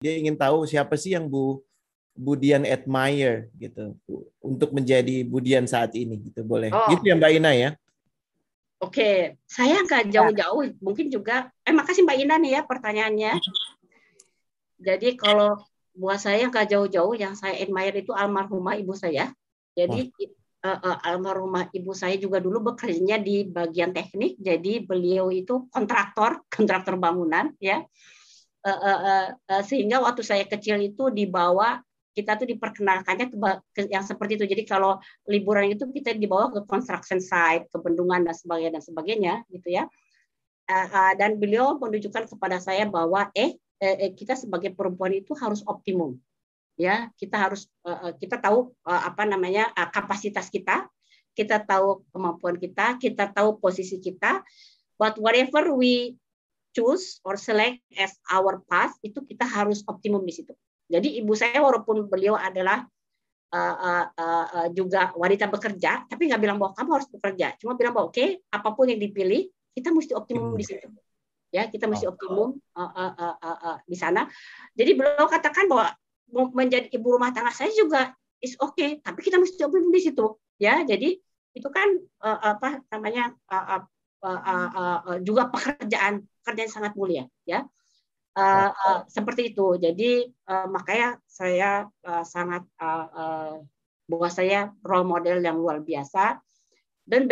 Dia ingin tahu siapa sih yang Bu Dian admire gitu untuk menjadi Bu Dian saat ini gitu. Boleh. Oh, Gitu ya Mbak Ina ya. oke. Saya nggak jauh-jauh, mungkin juga. Makasih Mbak Ina nih ya pertanyaannya. Jadi kalau buat saya nggak jauh-jauh, yang saya admire itu almarhumah ibu saya. Wah, Jadi almarhumah ibu saya juga dulu bekerjanya di bagian teknik. Jadi beliau itu kontraktor bangunan ya. Sehingga waktu saya kecil itu dibawa, kita tuh diperkenalkannya ke yang seperti itu. Jadi kalau liburan itu kita dibawa ke construction site, ke bendungan dan sebagainya gitu ya. Dan beliau menunjukkan kepada saya bahwa kita sebagai perempuan itu harus optimum ya, kita tahu apa namanya kapasitas kita tahu kemampuan kita tahu posisi kita, but whatever we choose or select as our path itu kita harus optimum di situ. Jadi ibu saya walaupun beliau adalah juga wanita bekerja, tapi nggak bilang bahwa kamu harus bekerja, cuma bilang bahwa oke, apapun yang dipilih kita mesti optimum di situ. Ya, kita mesti optimum di sana. Jadi beliau katakan bahwa menjadi ibu rumah tangga saya juga is okay, tapi kita mesti optimum di situ. Ya, jadi itu kan apa namanya juga pekerjaan sangat mulia. Ya, seperti itu. Jadi makanya saya sangat bahwa saya role model yang luar biasa. Dan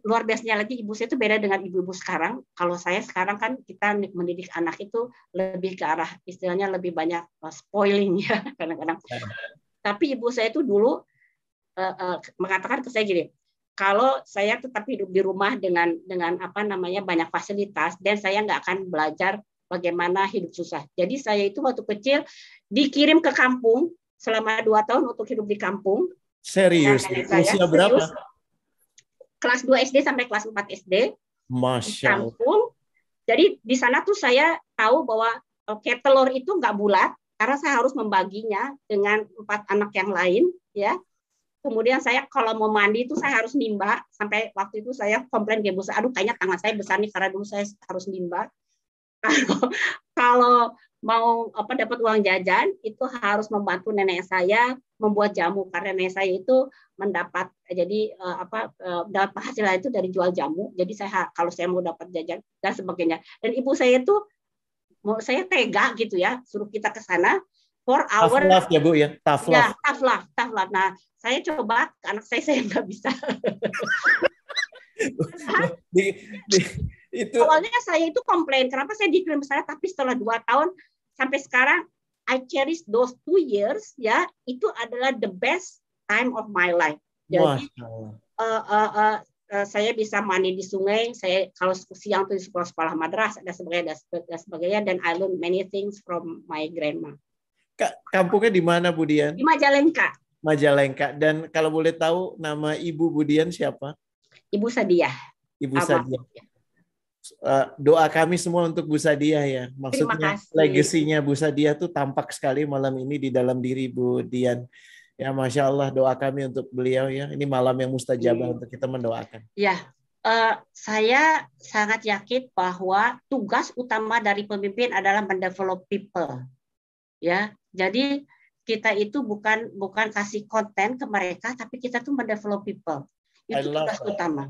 luar biasanya lagi ibu saya itu beda dengan ibu-ibu sekarang. Kalau saya sekarang kan kita mendidik anak itu lebih ke arah istilahnya lebih banyak spoiling ya kadang-kadang. Tapi ibu saya itu dulu mengatakan ke saya gini, kalau saya tetap hidup di rumah dengan apa namanya banyak fasilitas dan saya nggak akan belajar bagaimana hidup susah. Jadi saya itu waktu kecil dikirim ke kampung selama 2 tahun untuk hidup di kampung. Serius? Usia berapa? Kelas 2 SD sampai kelas 4 SD di Allah. kampung. Jadi di sana tuh saya tahu bahwa telur itu nggak bulat karena saya harus membaginya dengan 4 anak yang lain ya. Kemudian saya kalau mau mandi itu saya harus nimba, sampai waktu itu saya komplain ke ibu saya, aduh kayaknya tangan saya besar nih karena dulu saya harus nimba. Kalau mau dapat uang jajan itu harus membantu nenek saya membuat jamu karena nenek saya itu mendapat dapat penghasilan itu dari jual jamu. Jadi kalau saya mau dapat jajan dan sebagainya. Dan ibu saya itu saya tega gitu ya, suruh kita ke sana for our tough love ya Bu ya, tough love. Tough love. Nah, saya coba anak saya nggak bisa. Itu awalnya saya itu komplain kenapa saya dikirim sana, tapi setelah 2 tahun sampai sekarang I cherish those 2 years ya, itu adalah the best time of my life. Jadi saya bisa mandi di sungai, saya kalau siang tuh di sekolah madrasah dan sebagainya, dan I learn many things from my grandma. Kampungnya di mana Bu Dian? Di Majalengka. Majalengka. Dan kalau boleh tahu nama Ibu Bu Dian siapa? Ibu Sadiah. Ibu Sadiah. Doa kami semua untuk Bu Sadiah ya. Maksudnya legasinya Bu Sadiah tuh tampak sekali malam ini di dalam diri Bu Dian. Ya Masya Allah, doa kami untuk beliau ya. Ini malam yang mustajabah untuk kita mendoakan. Ya, saya sangat yakin bahwa tugas utama dari pemimpin adalah mendevelop people. Ya, jadi kita itu bukan kasih konten ke mereka, tapi kita tuh mendevelop people. Itu tugas utama.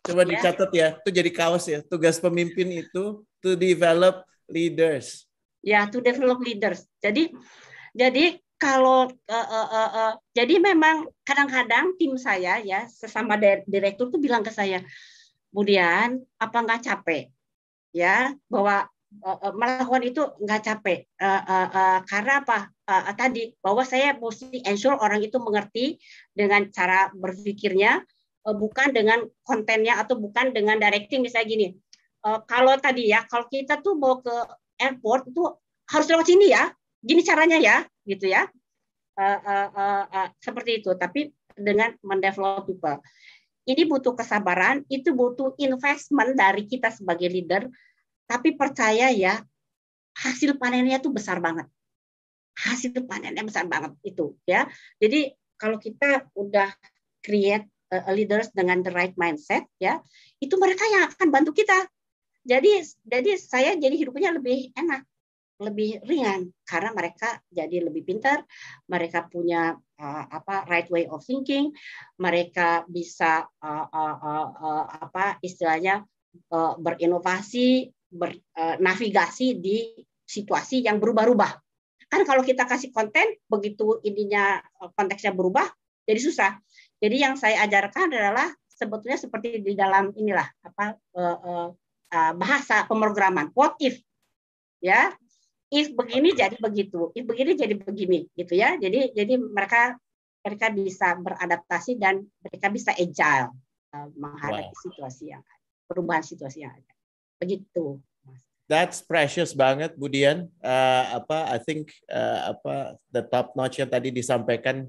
Coba dicatat ya, itu jadi kaos ya. Tugas pemimpin itu to develop leaders. Ya, to develop leaders. Jadi kalau jadi memang kadang-kadang tim saya ya sesama direktur tuh bilang ke saya, Bu Dian, apa nggak capek? Ya, bahwa melakukan itu nggak capek karena apa? Tadi bahwa saya mesti ensure orang itu mengerti dengan cara berpikirnya, bukan dengan kontennya atau bukan dengan directing. Misalnya gini, kalau tadi ya, kalau kita tuh mau ke airport itu harus lewat sini ya, gini caranya ya, gitu ya, seperti itu. Tapi dengan mendevelop people, ini butuh kesabaran, itu butuh investment dari kita sebagai leader. Tapi percaya ya, hasil panennya tuh besar banget. Hasil panennya besar banget itu ya. Jadi kalau kita udah create leaders dengan the right mindset ya, itu mereka yang akan bantu kita. Jadi saya jadi hidupnya lebih enak. lebih ringan karena mereka jadi lebih pintar, mereka punya right way of thinking, mereka bisa istilahnya berinovasi, bernavigasi di situasi yang berubah-ubah. Kan kalau kita kasih konten, begitu ininya konteksnya berubah, jadi susah. Jadi yang saya ajarkan adalah sebetulnya seperti di dalam inilah bahasa pemrograman. What if, ya? If begini jadi begitu, if begini jadi begini, gitu ya. Jadi mereka bisa beradaptasi dan mereka bisa agile menghadapi situasi yang ada, perubahan situasi yang ada. Begitu. That's precious banget, Bu Dian. I think the top notch yang tadi disampaikan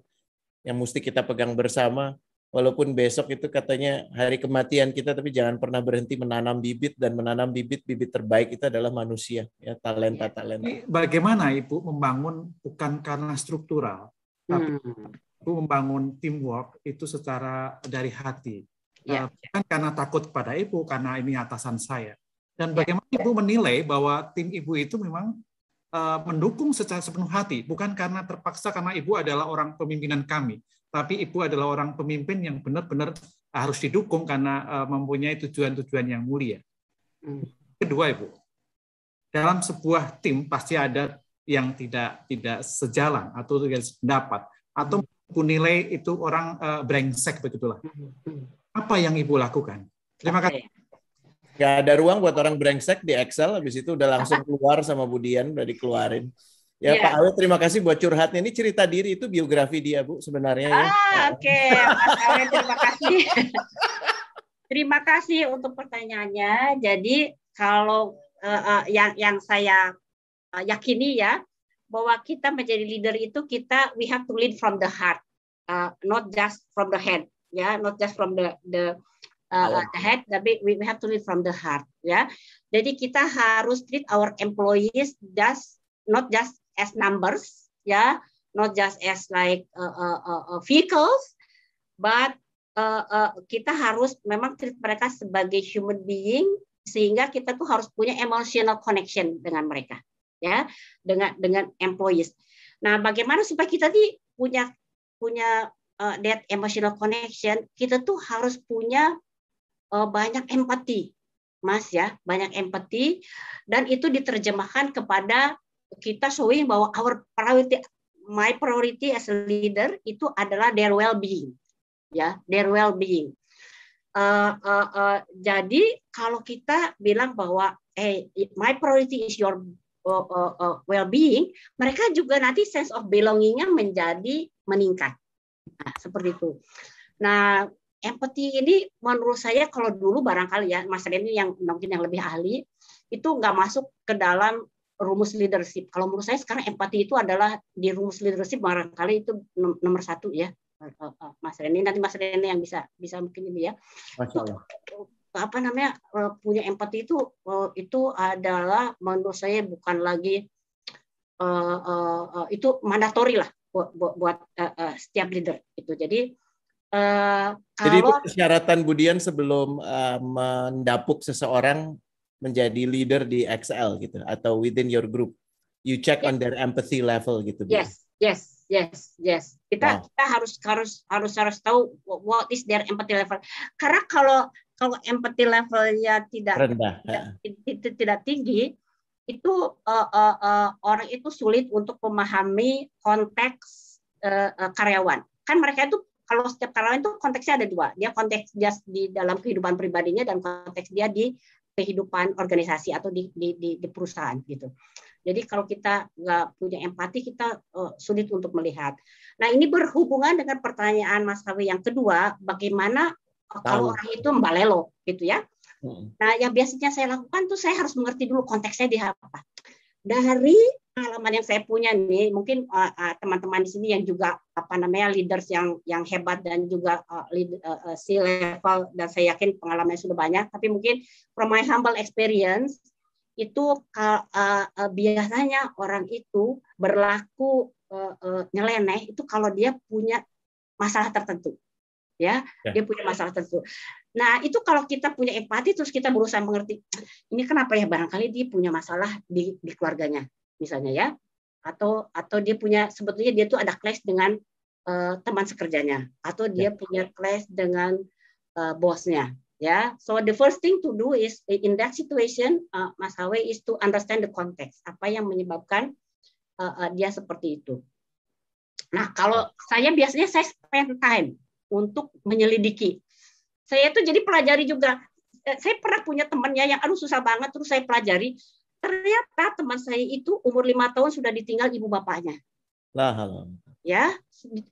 yang mesti kita pegang bersama. Walaupun besok itu katanya hari kematian kita, tapi jangan pernah berhenti menanam bibit, dan menanam bibit terbaik itu adalah manusia, ya, talenta. Bagaimana Ibu membangun bukan karena struktural, tapi Ibu membangun teamwork itu secara dari hati, bukan karena takut kepada Ibu, karena ini atasan saya. Dan bagaimana Ibu menilai bahwa tim Ibu itu memang mendukung secara sepenuh hati, bukan karena terpaksa karena Ibu adalah orang pemimpinan kami, tapi Ibu adalah orang pemimpin yang benar-benar harus didukung karena mempunyai tujuan-tujuan yang mulia. Kedua, Ibu, dalam sebuah tim pasti ada yang tidak sejalan atau tidak sependapat, atau Ibu nilai itu orang brengsek, begitulah. Apa yang Ibu lakukan? Terima kasih. Nggak ada ruang buat orang brengsek di Excel, habis itu udah langsung keluar sama Bu Dian, udah dikeluarin. Ya, Pak Awe, terima kasih buat curhatnya. Ini cerita diri, itu biografi dia, Bu, sebenarnya. Oke, Mas Awe, terima kasih. Terima kasih untuk pertanyaannya. Jadi kalau yang saya yakini ya, bahwa kita menjadi leader itu we have to lead from the heart, not just from the head, ya, not just from the head, tapi we have to lead from the heart, ya. Jadi kita harus treat our employees not just as numbers, ya, not just as like vehicles, but kita harus memang treat mereka sebagai human being, sehingga kita tuh harus punya emotional connection dengan mereka, ya, dengan employees. Nah, bagaimana supaya kita punya that emotional connection? Kita tuh harus punya banyak empati, Mas, ya, banyak empati, dan itu diterjemahkan kepada kita showing bahwa my priority as a leader itu adalah their well-being, ya, their well-being. Jadi kalau kita bilang bahwa my priority is your well-being, mereka juga nanti sense of belonging-nya menjadi meningkat. Nah, seperti itu. Nah, empati ini menurut saya kalau dulu barangkali ya, Mas Reni yang mungkin yang lebih ahli, itu nggak masuk ke dalam rumus leadership. Kalau menurut saya sekarang empati itu adalah di rumus leadership barangkali itu nomor 1 ya, Mas Reni. Nanti Mas Reni yang bisa mungkin ini ya. Punya empati itu adalah menurut saya bukan lagi itu mandatori lah buat setiap leader itu. Jadi itu persyaratan Bu Dian sebelum mendapuk seseorang menjadi leader di XL gitu, atau within your group, you check on their empathy level gitu. Yes. Kita harus tahu what is their empathy level. Karena kalau empathy levelnya tidak tinggi, itu orang itu sulit untuk memahami konteks karyawan. Kan mereka itu, kalau setiap karyawan itu konteksnya ada 2. Dia konteks dia di dalam kehidupan pribadinya dan konteks dia di kehidupan organisasi atau di perusahaan gitu. Jadi kalau kita nggak punya empati, kita sulit untuk melihat. Nah, ini berhubungan dengan pertanyaan Mas Kawi yang kedua, bagaimana kalau orang itu mbalelo gitu ya. Nah, yang biasanya saya lakukan tuh saya harus mengerti dulu konteksnya di apa. Dari pengalaman yang saya punya nih, mungkin teman-teman di sini yang juga leaders yang hebat dan juga C-level, dan saya yakin pengalamannya sudah banyak, tapi mungkin from my humble experience itu biasanya orang itu berlaku nyeleneh itu kalau dia punya masalah tertentu. Ya, dia punya masalah tertentu. Nah, itu kalau kita punya empati terus kita berusaha mengerti, ini kenapa ya, barangkali dia punya masalah di keluarganya. misalnya ya, atau dia punya sebetulnya dia tuh ada clash dengan teman sekerjanya, atau dia punya clash dengan bosnya. Ya, so the first thing to do is in that situation, Mas Hawe, is to understand the context. Apa yang menyebabkan dia seperti itu. Nah, kalau saya biasanya saya spend time untuk menyelidiki. Saya tuh jadi pelajari juga. Saya pernah punya temannya yang susah banget, terus saya pelajari. Ternyata teman saya itu umur 5 tahun sudah ditinggal ibu bapaknya. Ya,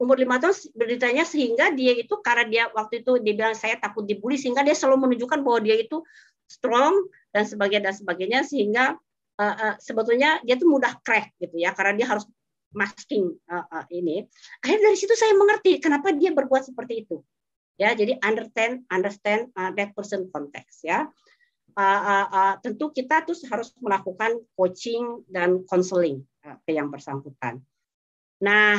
umur 5 tahun beritanya, sehingga dia itu karena dia waktu itu dia bilang saya takut dibully, sehingga dia selalu menunjukkan bahwa dia itu strong dan sebagainya, sehingga sebetulnya dia tuh mudah crack gitu ya, karena dia harus masking ini. Akhirnya dari situ saya mengerti kenapa dia berbuat seperti itu. Ya, jadi understand that person context ya. Tentu kita tuh harus melakukan coaching dan counseling ke yang bersangkutan. Nah,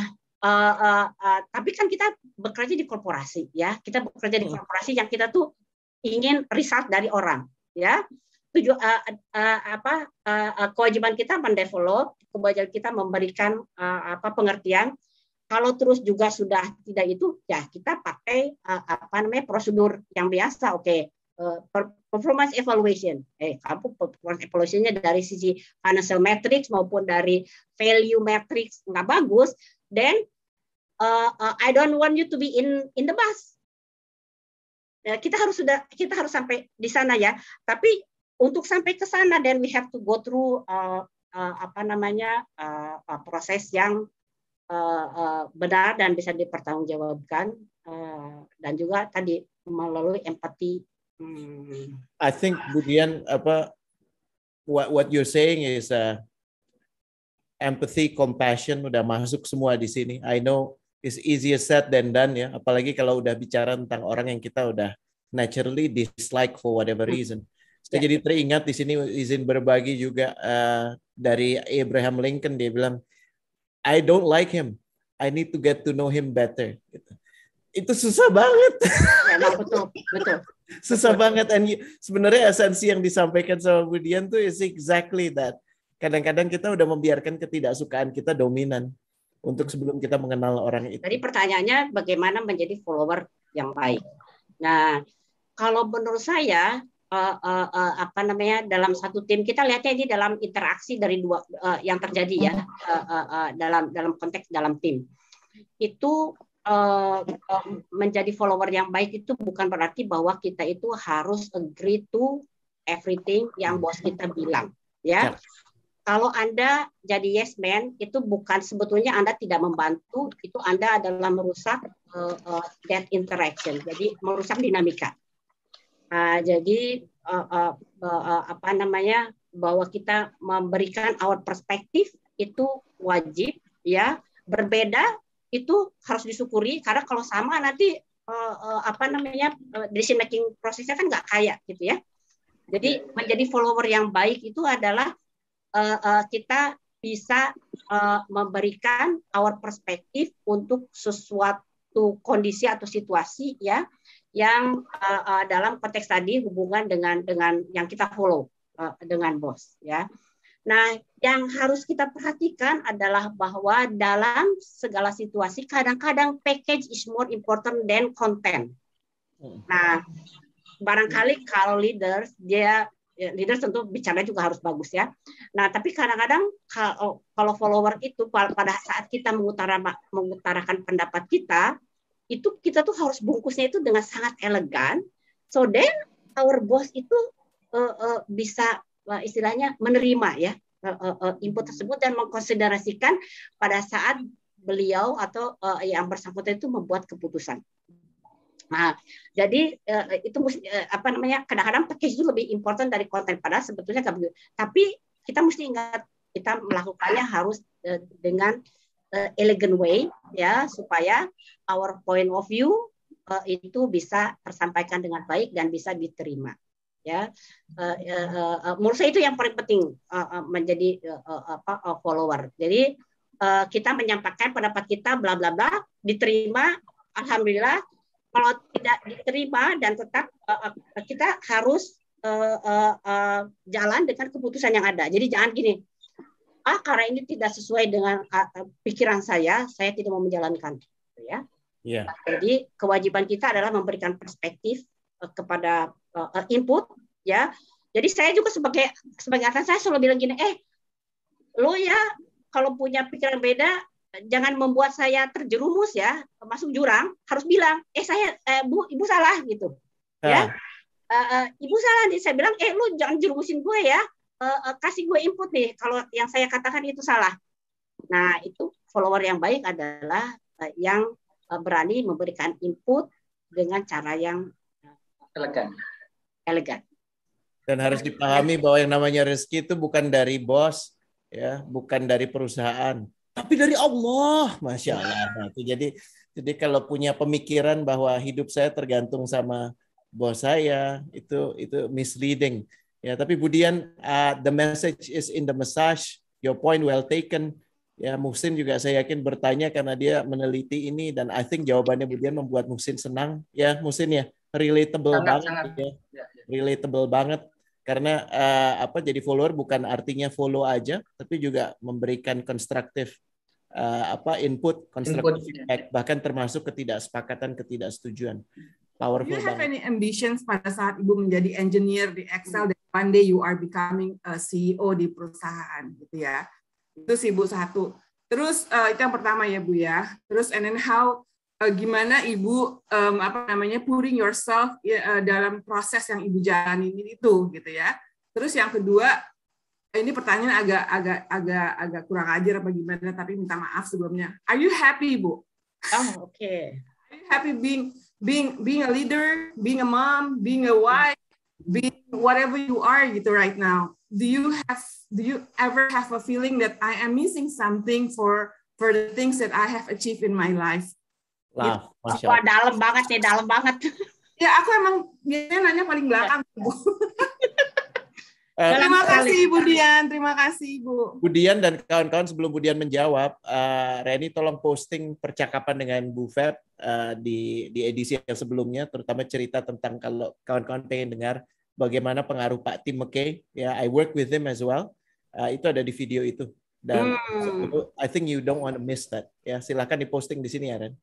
tapi kan kita bekerja di korporasi ya, kita bekerja di korporasi yang kita tuh ingin result dari orang ya. Kewajiban kita mendevelop, kewajiban kita memberikan pengertian. Kalau terus juga sudah tidak itu, ya kita pakai prosedur yang biasa. Oke. Performance evaluation. Performance evaluation-nya dari sisi financial metrics maupun dari value metrics nggak bagus, then I don't want you to be in the bus. Kita harus sampai di sana ya. Tapi untuk sampai ke sana, then we have to go through proses yang benar dan bisa dipertanggungjawabkan, dan juga tadi melalui empati. I think Budian what you're saying is empathy, compassion udah masuk semua di sini. I know it's easier said than done ya, apalagi kalau udah bicara tentang orang yang kita udah naturally dislike for whatever reason. Saya jadi teringat di sini, izin berbagi juga dari Abraham Lincoln, dia bilang I don't like him, I need to get to know him better. Gitu. Itu susah banget. Ya, betul. Susah banget. Dan sebenarnya esensi yang disampaikan sama Budian tuh is exactly that. Kadang-kadang kita udah membiarkan ketidaksukaan kita dominan untuk sebelum kita mengenal orang itu. Jadi pertanyaannya bagaimana menjadi follower yang baik. Nah, kalau menurut saya dalam satu tim, kita lihatnya ini dalam interaksi dari dua yang terjadi ya, dalam konteks dalam tim. Itu menjadi follower yang baik itu bukan berarti bahwa kita itu harus agree to everything yang bos kita bilang ya. Kalau Anda jadi yes man, itu bukan sebetulnya Anda tidak membantu, itu Anda adalah merusak that interaction, jadi merusak dinamika. Jadi bahwa kita memberikan our perspektif itu wajib ya. Berbeda itu harus disyukuri, karena kalau sama nanti decision making prosesnya kan nggak kaya gitu ya. Jadi menjadi follower yang baik itu adalah kita bisa memberikan our perspektif untuk sesuatu kondisi atau situasi ya, yang dalam konteks tadi hubungan dengan yang kita follow dengan bos ya. Nah, yang harus kita perhatikan adalah bahwa dalam segala situasi kadang-kadang package is more important than content. Nah, barangkali kalau leaders tentu bicara juga harus bagus ya. Nah, tapi kadang-kadang kalau follower itu pada saat kita mengutarakan pendapat kita, itu kita tuh harus bungkusnya itu dengan sangat elegan, so then our boss itu bisa istilahnya menerima ya input tersebut dan mengkonsiderasikan pada saat beliau atau yang bersangkutan itu membuat keputusan. Nah, jadi itu kadang-kadang package itu lebih important dari konten, padahal sebetulnya nggak begitu. Tapi kita mesti ingat kita melakukannya harus dengan elegant way ya, supaya our point of view itu bisa tersampaikan dengan baik dan bisa diterima ya. Menurut saya itu yang paling penting menjadi follower. Jadi kita menyampaikan pendapat kita bla bla bla, diterima, alhamdulillah. Kalau tidak diterima dan tetap kita harus jalan dengan keputusan yang ada. Jadi jangan gini, karena ini tidak sesuai dengan pikiran saya tidak mau menjalankan, ya. Yeah. Jadi kewajiban kita adalah memberikan perspektif kepada input, ya. Jadi saya juga sebagai atasan, saya selalu bilang gini, lo ya kalau punya pikiran beda, jangan membuat saya terjerumus ya, masuk jurang, harus bilang, ibu salah gitu, ya. Ibu salah nih, saya bilang, lu jangan jerumusin gue ya, kasih gue input nih, kalau yang saya katakan itu salah. Nah, itu follower yang baik adalah yang berani memberikan input dengan cara yang elegan. Dan harus dipahami bahwa yang namanya rezeki itu bukan dari bos, ya, bukan dari perusahaan, tapi dari Allah, Masya Allah. Nah, itu jadi kalau punya pemikiran bahwa hidup saya tergantung sama bos saya, itu misleading. Ya, tapi Budian, the message is in the message. Your point well taken. Ya, Muhsin juga saya yakin bertanya karena dia meneliti ini, dan I think jawabannya Budian membuat Muhsin senang. Ya, Muhsin ya, relatable banget. Ya. Relatable banget. Karena jadi follower bukan artinya follow aja, tapi juga memberikan konstruktif input, konstruktif feedback, bahkan termasuk ketidaksepakatan, ketidaksetujuan. Powerful. Do you have any ambitions pada saat Ibu menjadi engineer di Excel dan one day you are becoming a CEO di perusahaan, gitu ya? Itu sih Bu satu. Terus itu yang pertama ya Bu ya. Terus and then how gimana Ibu putting yourself dalam proses yang Ibu jalani itu gitu ya. Terus yang kedua, ini pertanyaan agak kurang ajar apa gimana, tapi minta maaf sebelumnya. Are you happy, Bu? Okay. Are you happy being a leader, being a mom, being a wife, being whatever you are gitu right now? Do you ever have a feeling that I am missing something for the things that I have achieved in my life? Lah, Wah, dalam banget. Ya, aku emang biasanya nanya paling belakang, Bu. Terima kasih Ibu Dian, terima kasih Ibu. Bu Dian dan kawan-kawan, sebelum Bu Dian menjawab, Reni tolong posting percakapan dengan Bu Feb di edisi yang sebelumnya, terutama cerita tentang kalau kawan-kawan pengen dengar bagaimana pengaruh Pak Tim McKay. Ya, I work with him as well. Itu ada di video itu. Dan I think you don't want to miss that. Ya, silakan diposting di sini ya, Ren.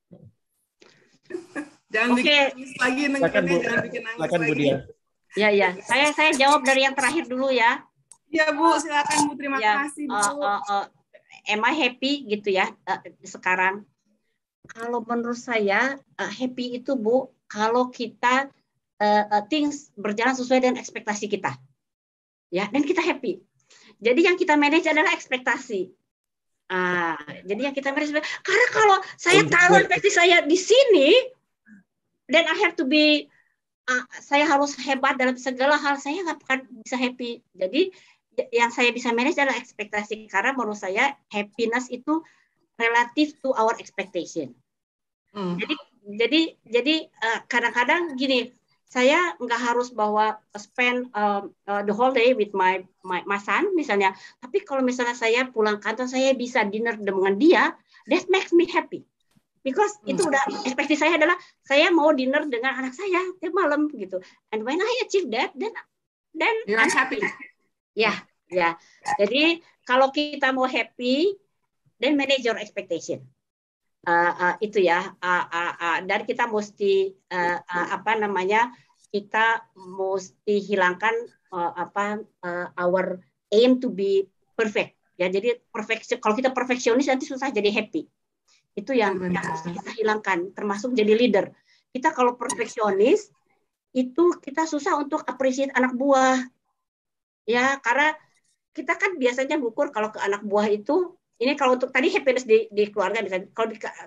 Jangan bikin nangis lagi, jangan bikin nangis lagi. Bu Dian. Ya. Saya jawab dari yang terakhir dulu ya. Ya Bu, silakan Bu. Terima kasih Bu. Am I happy gitu ya sekarang? Kalau menurut saya happy itu Bu, kalau kita things berjalan sesuai dengan ekspektasi kita, ya, dan kita happy. Jadi yang kita manage adalah ekspektasi. Jadi yang kita manage, karena kalau saya taruh ekspektasi saya di sini, then I have to be, saya harus hebat dalam segala hal, saya nggak akan bisa happy. Jadi yang saya bisa manage adalah ekspektasi, karena menurut saya happiness itu relative to our expectation. Jadi kadang-kadang gini, saya nggak harus spend the whole day with my son misalnya, tapi kalau misalnya saya pulang kantor saya bisa dinner dengan dia, that makes me happy. Because itu udah ekspektasi saya adalah saya mau dinner dengan anak saya tiap malam gitu. And when I achieve that, then I'm happy. Ya. Jadi kalau kita mau happy, then manage your expectation. Itu ya. Dan kita mesti kita mesti hilangkan our aim to be perfect. Ya, jadi perfection. Kalau kita perfeksionis nanti susah jadi happy. Itu yang harus kita hilangkan, termasuk jadi leader. Kita kalau perfeksionis, itu kita susah untuk appreciate anak buah. Ya, karena kita kan biasanya ngukur kalau ke anak buah itu, ini kalau untuk tadi happiness di keluarga misalnya,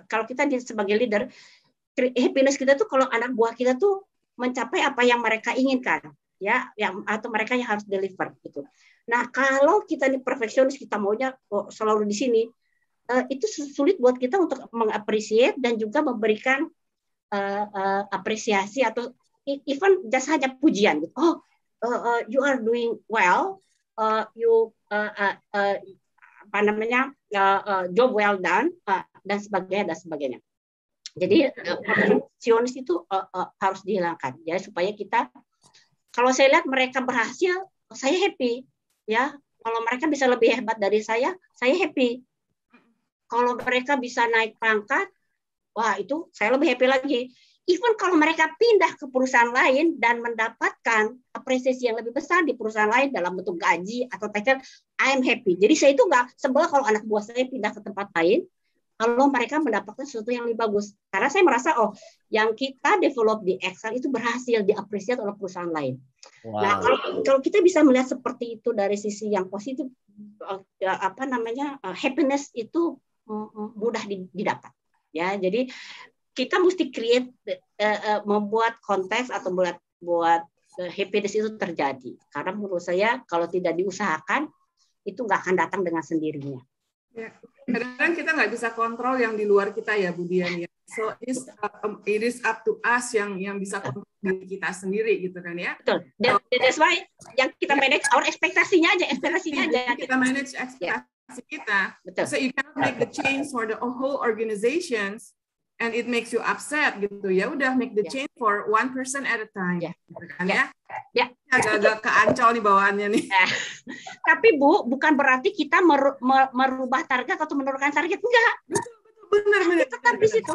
kalau kita sebagai leader, happiness kita tuh kalau anak buah kita tuh mencapai apa yang mereka inginkan, ya, atau mereka yang harus deliver gitu. Nah, kalau kita nih perfeksionis, kita maunya selalu di sini, itu sulit buat kita untuk mengapresiasi dan juga memberikan apresiasi atau even just hanya pujian gitu. You are doing well, job well done, dan sebagainya. Jadi perfeksionis itu harus dihilangkan ya, supaya kita, kalau saya lihat mereka berhasil, saya happy ya. Kalau mereka bisa lebih hebat dari saya happy. Kalau mereka bisa naik pangkat, wah itu saya lebih happy lagi. Even kalau mereka pindah ke perusahaan lain dan mendapatkan apresiasi yang lebih besar di perusahaan lain dalam bentuk gaji atau title, I am happy. Jadi saya itu nggak sebel kalau anak buah saya pindah ke tempat lain, kalau mereka mendapatkan sesuatu yang lebih bagus. Karena saya merasa, oh, yang kita develop di Excel itu berhasil diapresiasi oleh perusahaan lain. Wow. Nah, kalau kita bisa melihat seperti itu dari sisi yang positif, happiness itu mudah didapat. Ya, jadi kita mesti membuat konteks atau buat happiness itu terjadi. Karena menurut saya kalau tidak diusahakan itu nggak akan datang dengan sendirinya. Ya. Kadang-kadang kita nggak bisa kontrol yang di luar kita ya, Bu Dian ya. So it is up to us yang bisa kontrol diri kita sendiri gitu kan ya. Betul. That's why yang kita manage our ekspektasinya aja. Kita manage ekspektasi kita. Betul. So you cannot make the change for the whole organizations. And it makes you upset gitu ya, udah make the change for 1% at a time, gitu kan ya? Agak-agak keancol nih bawaannya nih. Tapi Bu, bukan berarti kita merubah target atau menurunkan target, enggak. Benar. Tetap di situ.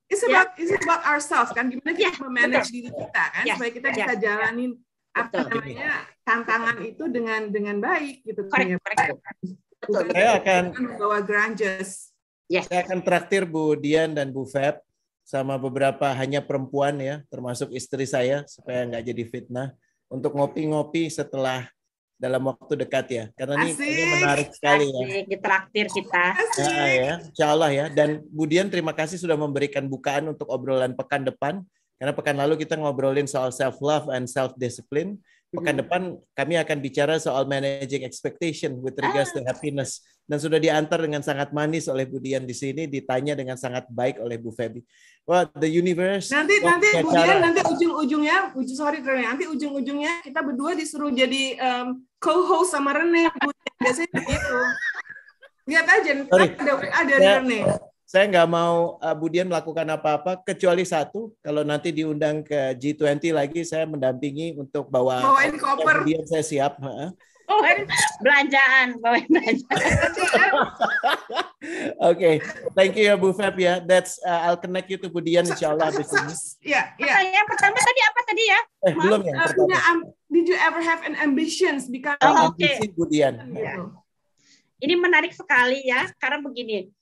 It's about ourselves kan, gimana kita memanage diri kita kan, supaya kita bisa jalanin tantangan itu dengan baik gitu. Correct. Betul. Saya akan membawa grudges. Saya akan traktir Bu Dian dan Bu Feb sama beberapa hanya perempuan ya, termasuk istri saya, supaya nggak jadi fitnah, untuk ngopi-ngopi setelah dalam waktu dekat ya. Karena ini menarik sekali ya. Ditraktir kita. Ya, insya Allah ya. Dan Bu Dian terima kasih sudah memberikan bukaan untuk obrolan pekan depan. Karena pekan lalu kita ngobrolin soal self-love and self-discipline. Pekan depan kami akan bicara soal managing expectation with regards to happiness. Dan sudah diantar dengan sangat manis oleh Bu Dian di sini, ditanya dengan sangat baik oleh Bu Febi. Wah, the universe. Nanti Bu Dian nanti ujung-ujungnya kita berdua disuruh jadi co-host sama Rene. Biasanya begitu. Lihat aja, ada Rene. Saya nggak mau Bu Dian melakukan apa-apa kecuali satu, kalau nanti diundang ke G20 lagi, saya mendampingi untuk bawain koper. Bu Dian saya siap. Bawain belanjaan. Okay, thank you ya Bu Feb ya. I'll connect you to Bu Dian insyaallah habis ini. Ya. Yang pertama tadi apa tadi ya? Belum ya. Did you ever have an ambitions because ambisi Bu Dian. Ini menarik sekali ya, karena begini.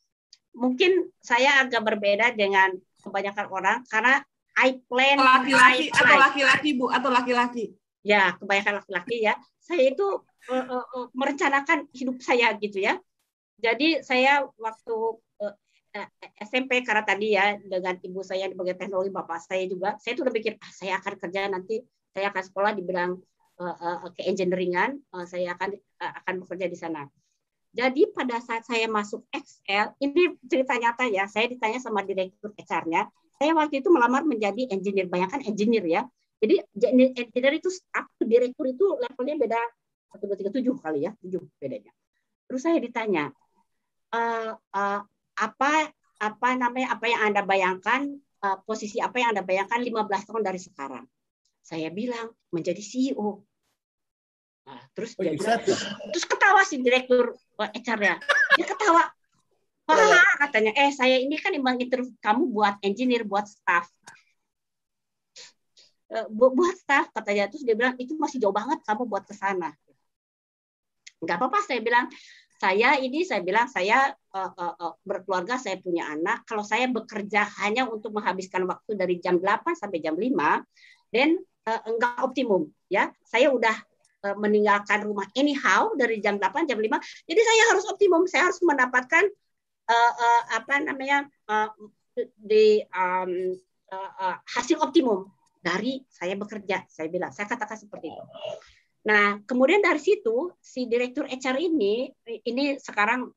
Mungkin saya agak berbeda dengan kebanyakan orang karena I plan laki-laki Bu atau laki-laki. Ya, kebanyakan laki-laki ya. Saya itu merencanakan hidup saya gitu ya. Jadi saya waktu SMP karena tadi ya dengan ibu saya di bagian teknologi, bapak saya juga, saya tuh udah pikir saya akan kerja nanti, saya akan sekolah di bidang ke-engineeringan, saya akan bekerja di sana. Jadi pada saat saya masuk Excel, ini cerita nyata ya, saya ditanya sama direktur HR-nya, saya waktu itu melamar menjadi engineer, bayangkan engineer ya. Jadi engineer itu staff, direktur itu levelnya beda 1, 2, 3, 7 kali ya, 7 bedanya. Terus saya ditanya, apa yang Anda bayangkan, posisi apa yang Anda bayangkan 15 tahun dari sekarang? Saya bilang menjadi CEO. Nah, terus terus ketawa si direktur HR-nya. Dia ketawa. Katanya, saya ini kan emang interview kamu buat engineer, buat staff. Buat staff katanya. Terus dia bilang itu masih jauh banget kamu buat ke sana. Enggak apa-apa, saya bilang. Saya berkeluarga, saya punya anak. Kalau saya bekerja hanya untuk menghabiskan waktu dari jam 8 sampai jam 5, dan enggak optimum ya. Saya udah meninggalkan rumah anyhow dari jam 8 jam 5. Jadi saya harus optimum, saya harus mendapatkan hasil optimum dari saya bekerja. Saya katakan seperti itu. Nah, kemudian dari situ si direktur HR ini sekarang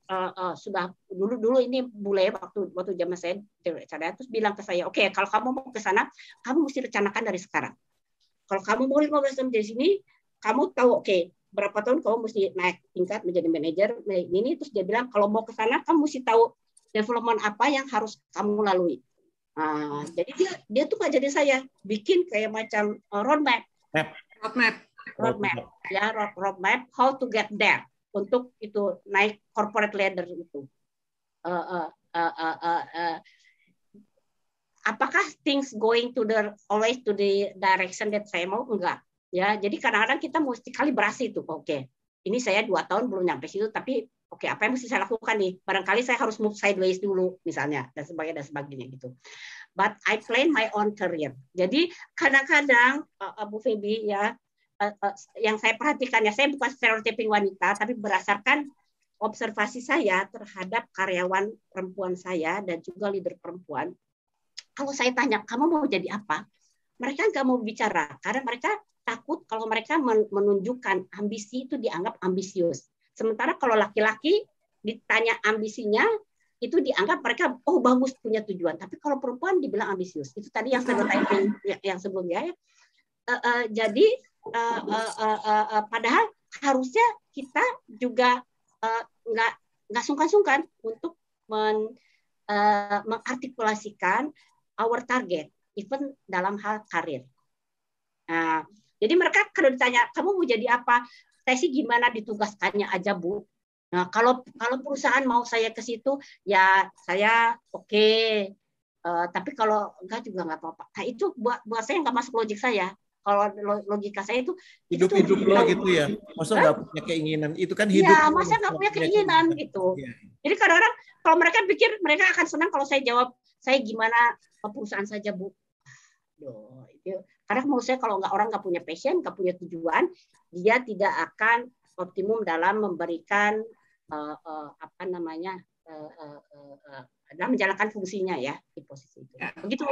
sudah dulu ini bule waktu zaman saya HR terus bilang ke saya, oke, kalau kamu mau ke sana, kamu mesti rencanakan dari sekarang. Kalau kamu mau 15 tahun dari sini, kamu tahu berapa tahun kamu mesti naik tingkat menjadi manajer ini. Terus dia bilang kalau mau ke sana kamu mesti tahu development apa yang harus kamu lalui. Jadi dia tuh nggak jadi saya bikin kayak macam roadmap, how to get there. untuk itu naik corporate ladder itu. Apakah things going to always to the direction that saya mau? Enggak. Ya, jadi kadang-kadang kita mesti kalibrasi tuh. Oke, ini saya 2 tahun belum nyampe situ, tapi oke, apa yang mesti saya lakukan nih? Barangkali saya harus move sideways dulu, misalnya, dan sebagainya gitu. But I plan my own career. Jadi kadang-kadang Bu Feby ya, yang saya perhatikan ya, saya bukan stereotyping wanita, tapi berdasarkan observasi saya terhadap karyawan perempuan saya dan juga leader perempuan. Kalau saya tanya, kamu mau jadi apa? Mereka nggak mau bicara, karena mereka takut kalau mereka menunjukkan ambisi itu dianggap ambisius. Sementara kalau laki-laki ditanya ambisinya, itu dianggap mereka, oh bagus punya tujuan. Tapi kalau perempuan dibilang ambisius. Itu tadi yang stereotyping yang sebelumnya. Jadi, padahal harusnya kita juga nggak sungkan-sungkan untuk mengartikulasikan our target, even dalam hal karir. Nah, jadi mereka kalau ditanya, kamu mau jadi apa? Saya sih gimana ditugaskannya aja, Bu. Nah, kalau perusahaan mau saya ke situ, ya saya oke. Tapi kalau enggak juga nggak apa-apa. Nah, itu buat saya nggak masuk logik saya. Kalau logika saya itu hidup lo gitu ya. Masa nggak punya keinginan? Itu kan hidup. Ya, masa nggak punya keinginan gitu. Ya. Jadi kadang-kadang kalau mereka pikir mereka akan senang kalau saya jawab, saya gimana perusahaan saja, Bu. Karena menurut saya kalau orang nggak punya passion, nggak punya tujuan, dia tidak akan optimum dalam memberikan dalam menjalankan fungsinya ya di posisi itu. Begitu.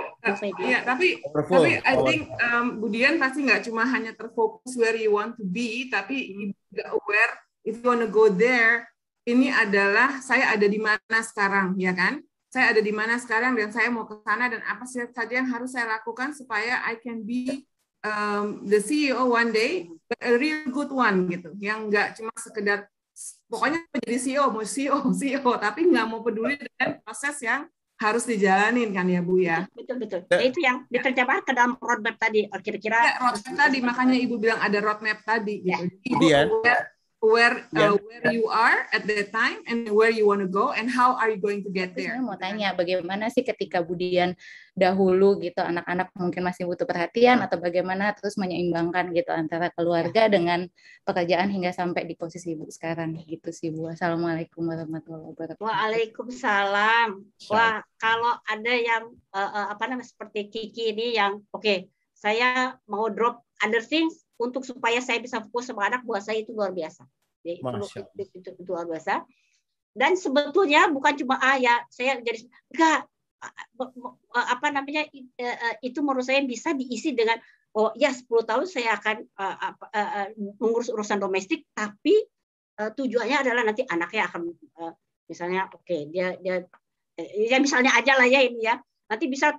Ya, tapi I think Bu Dian pasti nggak cuma hanya terfokus where you want to be, tapi juga aware if you want to go there. Ini adalah saya ada di mana sekarang, ya kan? Saya ada di mana sekarang dan saya mau ke sana dan apa saja yang harus saya lakukan supaya I can be the CEO one day, but a real good one gitu, yang nggak cuma sekedar pokoknya menjadi CEO, mau CEO, tapi nggak mau peduli dengan proses yang harus dijalanin kan ya Bu ya. Betul. Nah, itu yang diterjemahkan ke dalam roadmap tadi. Kira-kira ya, roadmap tadi, makanya Ibu bilang ada roadmap tadi gitu. Ya. Ibu where you are at that time and where you want to go and how are you going to get there. Saya mau tanya bagaimana sih ketika Bu Dian dahulu gitu anak-anak mungkin masih butuh perhatian atau bagaimana terus menyeimbangkan gitu antara keluarga dengan pekerjaan hingga sampai di posisi Ibu sekarang gitu sih Bu. Assalamualaikum warahmatullahi wabarakatuh. Waalaikumsalam. Wah, kalau ada yang seperti Kiki ini yang saya mau drop other things untuk supaya saya bisa fokus sama anak, buat saya itu luar biasa. Itu luar biasa. Dan sebetulnya bukan cuma saya jadi enggak itu menurut saya bisa diisi dengan 10 tahun saya akan mengurus urusan domestik, tapi tujuannya adalah nanti anaknya akan misalnya dia misalnya aja lah ya ini ya. Nanti bisa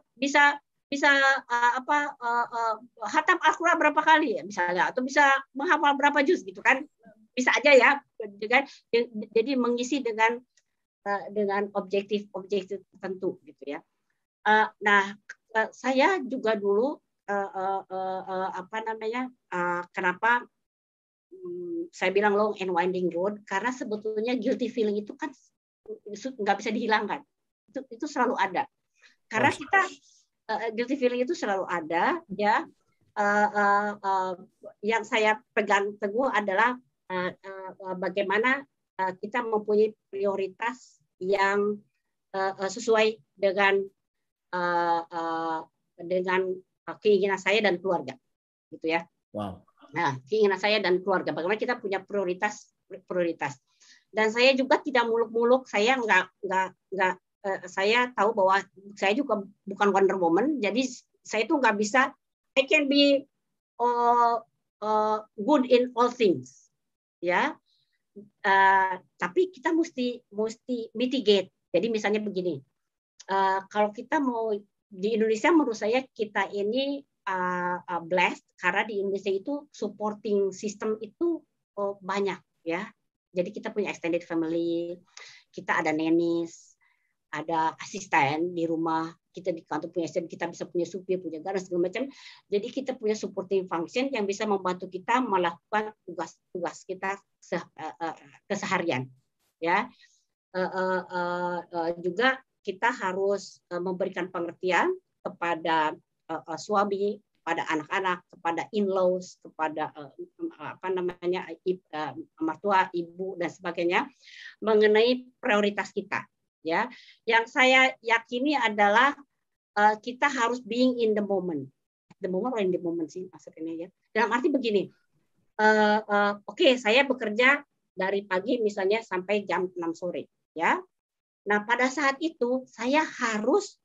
hatam Al-Quran berapa kali ya misalnya, atau bisa menghafal berapa juz gitu kan, bisa aja ya, jadi mengisi dengan objektif tertentu gitu ya. Nah, saya juga dulu kenapa saya bilang long and winding road, karena sebetulnya guilty feeling itu kan nggak bisa dihilangkan, itu selalu ada, karena kita guilty feeling itu selalu ada ya. Yang saya pegang teguh adalah bagaimana kita mempunyai prioritas yang sesuai dengan keinginan saya dan keluarga, gitu ya. Wow. Nah, keinginan saya dan keluarga, bagaimana kita punya prioritas. Dan saya juga tidak muluk-muluk, saya nggak saya tahu bahwa saya juga bukan Wonder Woman, jadi saya itu nggak bisa I can be good in all things, ya. Tapi kita mesti mitigate. Jadi misalnya begini, kalau kita mau di Indonesia, menurut saya kita ini blessed karena di Indonesia itu supporting system itu banyak, ya. Jadi kita punya extended family, kita ada nannies. ada asisten di rumah, kita di kantor punya asisten, kita bisa punya supir, punya garda segala macam. Jadi kita punya supporting function yang bisa membantu kita melakukan tugas-tugas kita keseharian. Ya, juga kita harus memberikan pengertian kepada suami, kepada anak-anak, kepada in-laws, kepada mertua, ibu dan sebagainya mengenai prioritas kita. Ya, yang saya yakini adalah kita harus being in the moment. The moment or in the moment sih maksudnya ya. Dalam arti begini, oke, saya bekerja dari pagi misalnya sampai jam 6 sore, ya. Nah pada saat itu saya harus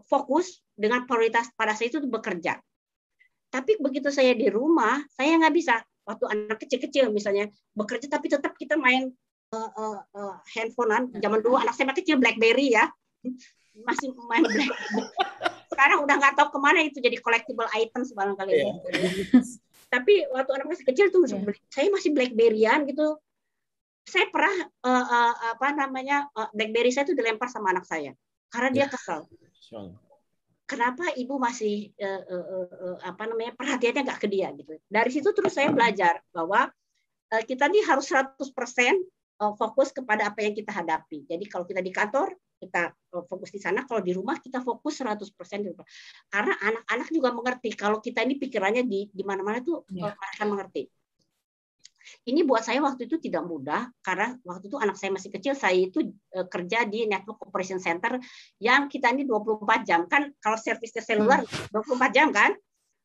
fokus dengan prioritas pada saat itu bekerja. Tapi begitu saya di rumah, saya nggak bisa. Waktu anak kecil-kecil misalnya bekerja, tapi tetap kita main handphonean. Zaman dulu anak saya kecil BlackBerry ya, masih main BlackBerry. Sekarang udah nggak tahu kemana itu jadi collectible items barangkali. Yeah. Tapi waktu anak masih kecil tuh saya masih BlackBerryan gitu. Saya pernah BlackBerry saya tuh dilempar sama anak saya karena dia kesal. Kenapa ibu masih perhatiannya nggak ke dia gitu. Dari situ terus saya belajar bahwa kita ini harus 100% fokus kepada apa yang kita hadapi. Jadi kalau kita di kantor, kita fokus di sana. Kalau di rumah, kita fokus 100% di rumah. Karena anak-anak juga mengerti. Kalau kita ini pikirannya di mana-mana tuh mereka mengerti. Ini buat saya waktu itu tidak mudah. Karena waktu itu anak saya masih kecil. Saya itu kerja di Network Operation Center yang kita ini 24 jam. Kan kalau servisnya seluler 24 jam kan?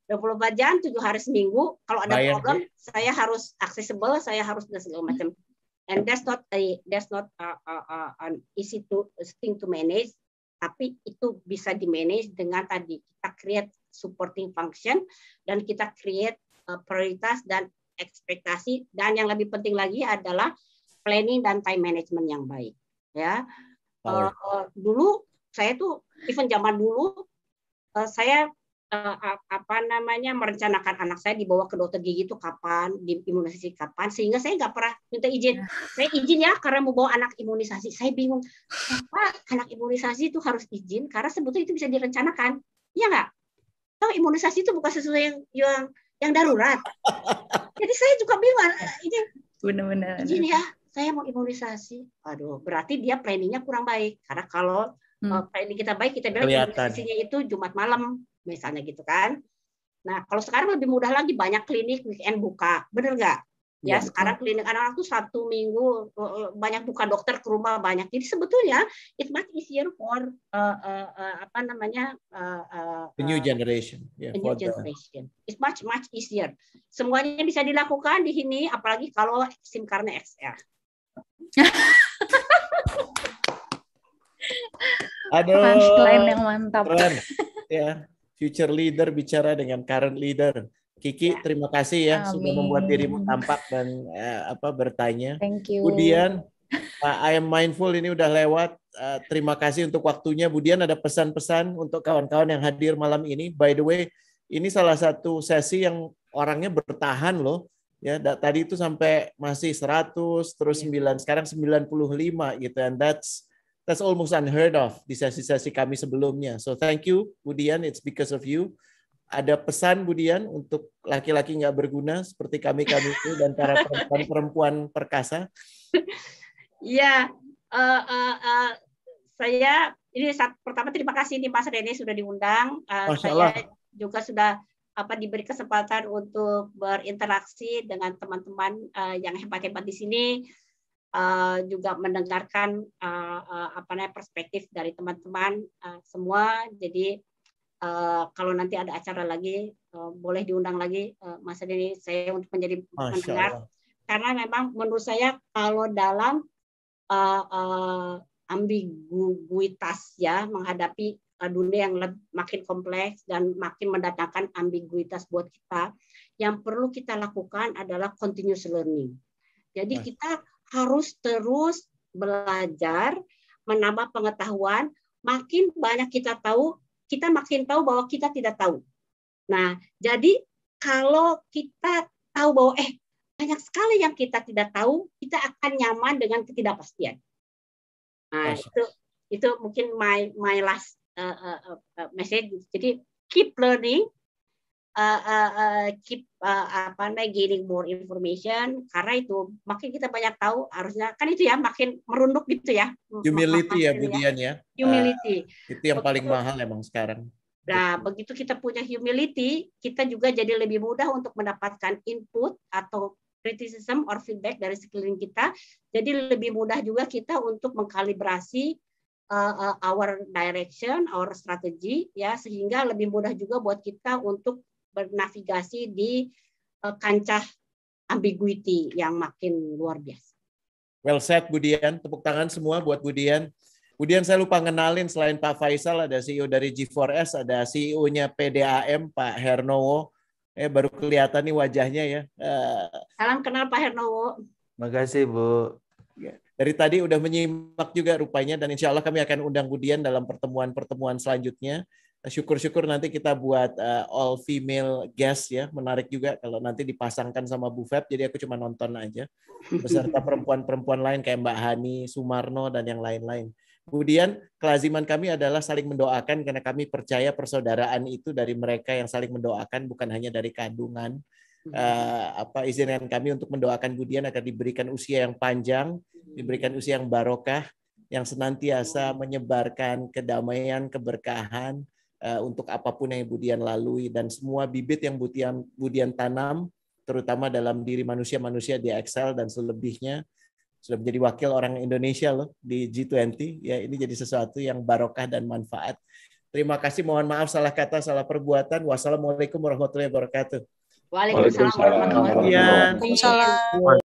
24 jam, 7 hari seminggu. Kalau ada problem, saya harus accessible, saya harus segala macam. And that's not an easy thing to manage, tapi itu bisa di manage dengan tadi kita create supporting function dan kita create prioritas dan ekspektasi, dan yang lebih penting lagi adalah planning dan time management yang baik. Ya, dulu saya tuh even zaman dulu saya merencanakan anak saya dibawa ke dokter gigi itu kapan, di imunisasi kapan, sehingga saya nggak pernah minta izin. Saya izin ya karena mau bawa anak imunisasi. Saya bingung, kenapa anak imunisasi itu harus izin? Karena sebetulnya itu bisa direncanakan, iya nggak? Tahu imunisasi itu bukan sesuatu yang darurat. Jadi saya juga bingung, ini benar-benar izin ya, saya mau imunisasi. Aduh, berarti dia planningnya kurang baik. Karena kalau planning kita baik, kita bilang imunisasinya itu Jumat malam. Misalnya gitu kan. Nah, kalau sekarang lebih mudah lagi, banyak klinik weekend buka, bener nggak? Ya, sekarang klinik anak-anak tuh Sabtu Minggu banyak buka, dokter ke rumah banyak. Jadi sebetulnya it's much easier for the new generation. The new generation. It's much easier. Semuanya bisa dilakukan di sini, apalagi kalau SIM card-nya XR. Aduh. Punchline yang mantap. Keren. Ya. Future leader bicara dengan current leader. Kiki, terima kasih ya sudah membuat dirimu tampak dan bertanya. Thank you. Budian, I am mindful ini udah lewat. Terima kasih untuk waktunya. Budian, ada pesan-pesan untuk kawan-kawan yang hadir malam ini. By the way, ini salah satu sesi yang orangnya bertahan loh. Ya, tadi itu sampai masih 100, terus 9, sekarang 95 gitu. And that's almost unheard of di sesi-sesi kami sebelumnya. So thank you, Budian. It's because of you. Ada pesan, Budian, untuk laki-laki nggak berguna seperti kami itu dan para perempuan perkasa? Iya, saya ini pertama terima kasih nih Mas Rene sudah diundang. Saya juga sudah diberi kesempatan untuk berinteraksi dengan teman-teman yang hebat-hebat di sini. Juga mendengarkan perspektif dari teman-teman semua. Jadi kalau nanti ada acara lagi boleh diundang lagi Mas Deni, saya untuk menjadi pendengar. Karena memang menurut saya kalau dalam ambiguitas ya menghadapi dunia yang makin kompleks dan makin mendatangkan ambiguitas buat kita, yang perlu kita lakukan adalah continuous learning. Jadi kita harus terus belajar, menambah pengetahuan. Makin banyak kita tahu, kita makin tahu bahwa kita tidak tahu. Nah, jadi kalau kita tahu bahwa banyak sekali yang kita tidak tahu, kita akan nyaman dengan ketidakpastian. Nah, Itu mungkin my last message. Jadi keep learning, keep gaining more information, karena itu makin kita banyak tahu, harusnya kan itu ya, makin merunduk gitu ya. Humility ya Bu Dian ya. Humility. Itu yang paling mahal emang sekarang. Nah, begitu kita punya humility, kita juga jadi lebih mudah untuk mendapatkan input atau criticism or feedback dari sekeliling kita. Jadi lebih mudah juga kita untuk mengkalibrasi our direction, our strategy, ya, sehingga lebih mudah juga buat kita untuk bernavigasi di kancah ambiguity yang makin luar biasa. Well said, Bu Dian. Tepuk tangan semua buat Bu Dian. Bu Dian, saya lupa ngenalin, selain Pak Faisal, ada CEO dari G4S, ada CEO-nya PDAM, Pak Hernowo. Baru kelihatan nih wajahnya ya. Salam kenal Pak Hernowo. Makasih Bu. Dari tadi udah menyimak juga rupanya, dan insya Allah kami akan undang Bu Dian dalam pertemuan-pertemuan selanjutnya. Syukur-syukur nanti kita buat all female guest ya, menarik juga kalau nanti dipasangkan sama Bu Feb, jadi aku cuma nonton aja. Beserta perempuan-perempuan lain kayak Mbak Hani, Sumarno, dan yang lain-lain. Kemudian kelaziman kami adalah saling mendoakan, karena kami percaya persaudaraan itu dari mereka yang saling mendoakan, bukan hanya dari kandungan. Izinkan kami untuk mendoakan Bu Dian agar diberikan usia yang panjang, diberikan usia yang barokah, yang senantiasa menyebarkan kedamaian, keberkahan untuk apapun yang Bu Dian lalui, dan semua bibit yang Bu Dian tanam, terutama dalam diri manusia-manusia di Excel dan selebihnya, sudah menjadi wakil orang Indonesia loh di G20 ya. Ini jadi sesuatu yang barokah dan manfaat. Terima kasih, mohon maaf salah kata, salah perbuatan. Wassalamualaikum warahmatullahi wabarakatuh. Waalaikumsalam warahmatullahi wabarakatuh. Waalaikumsalam.